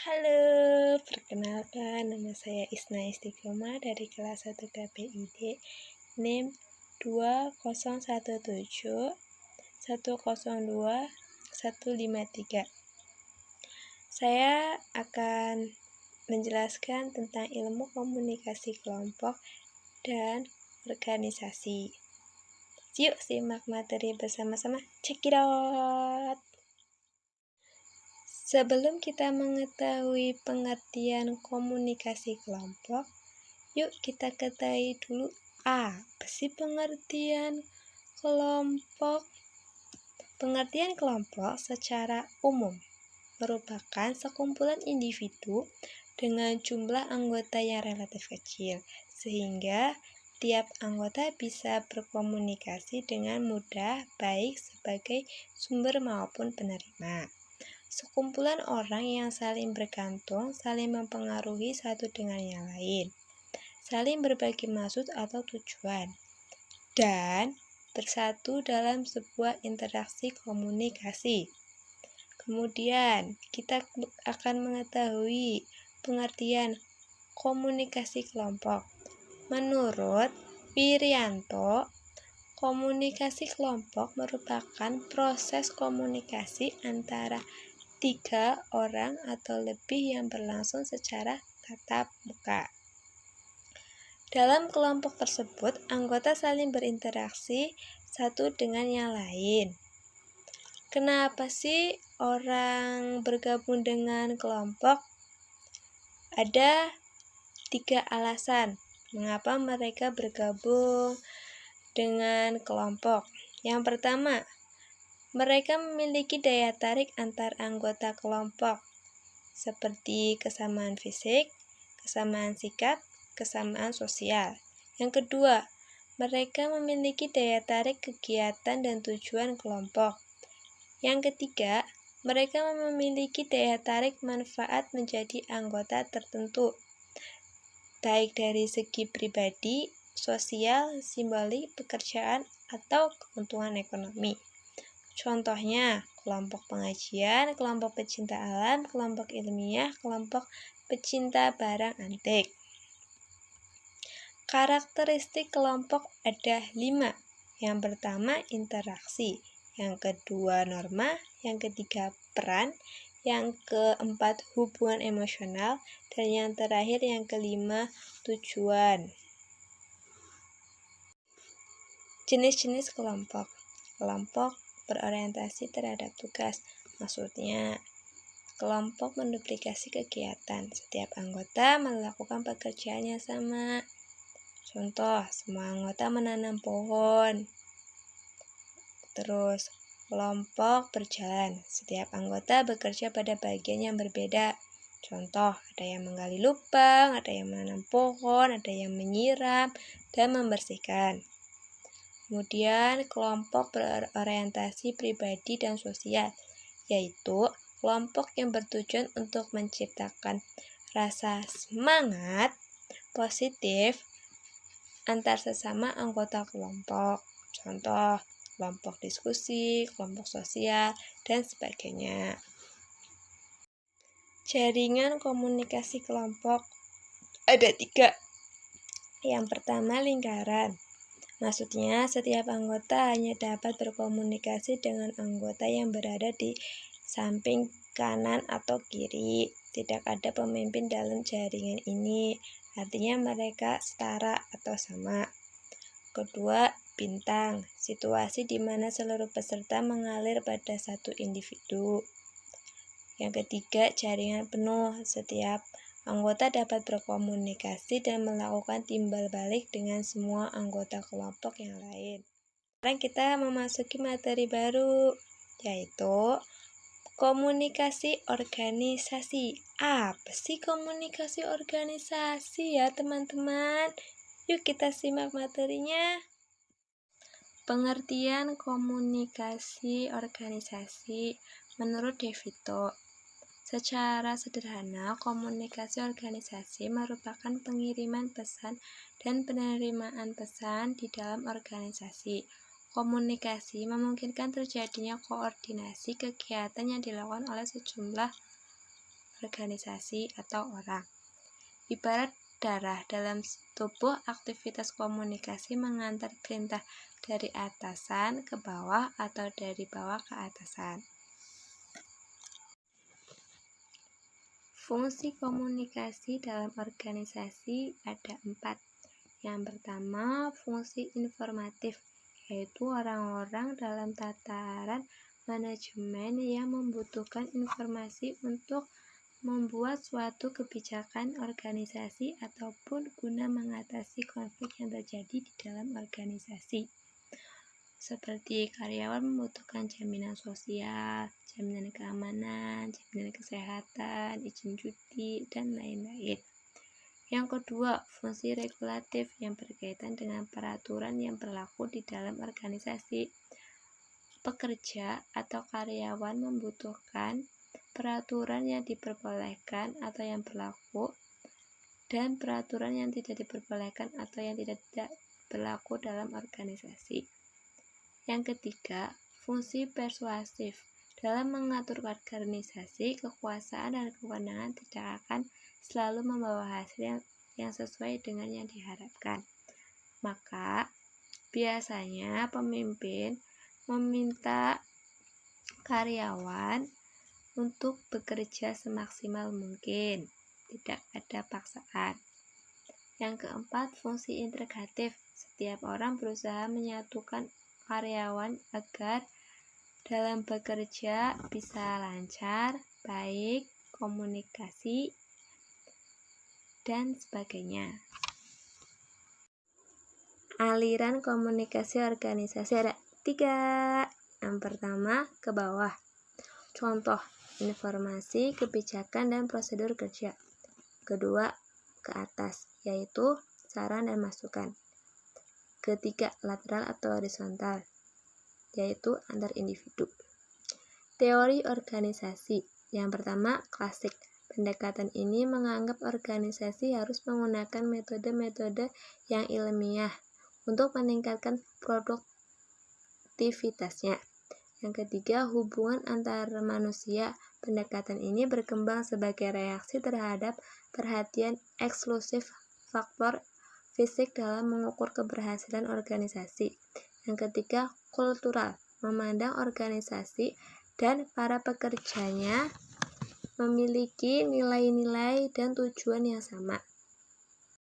Halo, perkenalkan nama saya Isna Istiqomah dari kelas 1 KPID, NIM 2017 102 153. Saya akan menjelaskan tentang ilmu komunikasi kelompok dan organisasi. Yuk simak materi bersama-sama. Check it out! Sebelum kita mengetahui pengertian komunikasi kelompok, yuk kita ketahui dulu apa sih pengertian kelompok. Pengertian kelompok secara umum merupakan sekumpulan individu dengan jumlah anggota yang relatif kecil, sehingga tiap anggota bisa berkomunikasi dengan mudah baik sebagai sumber maupun penerima. Sekumpulan orang yang saling bergantung, saling mempengaruhi satu dengan yang lain, saling berbagi maksud atau tujuan, dan bersatu dalam sebuah interaksi komunikasi. Kemudian, kita akan mengetahui pengertian komunikasi kelompok. Menurut Wirianto, komunikasi kelompok merupakan proses komunikasi antara 3 orang atau lebih yang berlangsung secara tatap muka. Dalam kelompok tersebut, anggota saling berinteraksi satu dengan yang lain. Kenapa sih orang bergabung dengan kelompok? Ada 3 alasan mengapa mereka bergabung dengan kelompok. Yang pertama, mereka memiliki daya tarik antar anggota kelompok, seperti kesamaan fisik, kesamaan sikap, kesamaan sosial. Yang kedua, mereka memiliki daya tarik kegiatan dan tujuan kelompok. Yang ketiga, mereka memiliki daya tarik manfaat menjadi anggota tertentu, baik dari segi pribadi, sosial, simbolik, pekerjaan, atau keuntungan ekonomi. Contohnya, kelompok pengajian, kelompok pecinta alam, kelompok ilmiah, kelompok pecinta barang antik. Karakteristik kelompok ada 5. Yang pertama, interaksi. Yang kedua, norma. Yang ketiga, peran. Yang keempat, hubungan emosional. Dan yang terakhir, yang kelima, tujuan. Jenis-jenis kelompok. Kelompok berorientasi terhadap tugas. Maksudnya, kelompok menduplikasi kegiatan. Setiap anggota melakukan pekerjaan yang sama. Contoh, semua anggota menanam pohon. Terus, kelompok berjalan. Setiap anggota bekerja pada bagian yang berbeda. Contoh, ada yang menggali lubang, ada yang menanam pohon, ada yang menyiram, dan membersihkan. Kemudian, kelompok berorientasi pribadi dan sosial, yaitu kelompok yang bertujuan untuk menciptakan rasa semangat positif antar sesama anggota kelompok. Contoh, kelompok diskusi, kelompok sosial, dan sebagainya. Jaringan komunikasi kelompok ada 3. Yang pertama, lingkaran. Maksudnya, setiap anggota hanya dapat berkomunikasi dengan anggota yang berada di samping kanan atau kiri. Tidak ada pemimpin dalam jaringan ini, artinya mereka setara atau sama. Kedua, bintang. Situasi di mana seluruh peserta mengalir pada satu individu. Yang ketiga, jaringan penuh. Setiap anggota dapat berkomunikasi dan melakukan timbal balik dengan semua anggota kelompok yang lain. Sekarang kita memasuki materi baru, yaitu komunikasi organisasi. Apa sih komunikasi organisasi ya teman-teman? Yuk kita simak materinya. Pengertian komunikasi organisasi menurut De Vito. Secara sederhana, komunikasi organisasi merupakan pengiriman pesan dan penerimaan pesan di dalam organisasi. Komunikasi memungkinkan terjadinya koordinasi kegiatan yang dilakukan oleh sejumlah organisasi atau orang. Ibarat darah dalam tubuh, aktivitas komunikasi mengantar perintah dari atasan ke bawah atau dari bawah ke atasan. Fungsi komunikasi dalam organisasi ada 4. Yang pertama, fungsi informatif, yaitu orang-orang dalam tataran manajemen yang membutuhkan informasi untuk membuat suatu kebijakan organisasi ataupun guna mengatasi konflik yang terjadi di dalam organisasi. Seperti karyawan membutuhkan jaminan sosial, jaminan keamanan, jaminan kesehatan, izin cuti, dan lain-lain. Yang kedua, fungsi regulatif yang berkaitan dengan peraturan yang berlaku di dalam organisasi. Pekerja atau karyawan membutuhkan peraturan yang diperbolehkan atau yang berlaku, dan peraturan yang tidak diperbolehkan atau yang tidak berlaku dalam organisasi. Yang ketiga, fungsi persuasif. Dalam mengatur organisasi, kekuasaan dan kewenangan tidak akan selalu membawa hasil yang sesuai dengan yang diharapkan. Maka, biasanya pemimpin meminta karyawan untuk bekerja semaksimal mungkin, tidak ada paksaan. Yang keempat, fungsi integratif. Setiap orang berusaha menyatukan karyawan agar dalam bekerja bisa lancar, baik, komunikasi, dan sebagainya. Aliran komunikasi organisasi ada 3. Yang pertama, ke bawah. Contoh, informasi, kebijakan, dan prosedur kerja. Kedua, ke atas, yaitu saran dan masukan. Ketiga, lateral atau horizontal, yaitu antar individu. Teori organisasi. Yang pertama, klasik. Pendekatan ini menganggap organisasi harus menggunakan metode-metode yang ilmiah untuk meningkatkan produktivitasnya. Yang ketiga, hubungan antar manusia. Pendekatan ini berkembang sebagai reaksi terhadap perhatian eksklusif faktor fisik dalam mengukur keberhasilan organisasi. Yang ketiga, kultural. Memandang organisasi dan para pekerjanya memiliki nilai-nilai dan tujuan yang sama.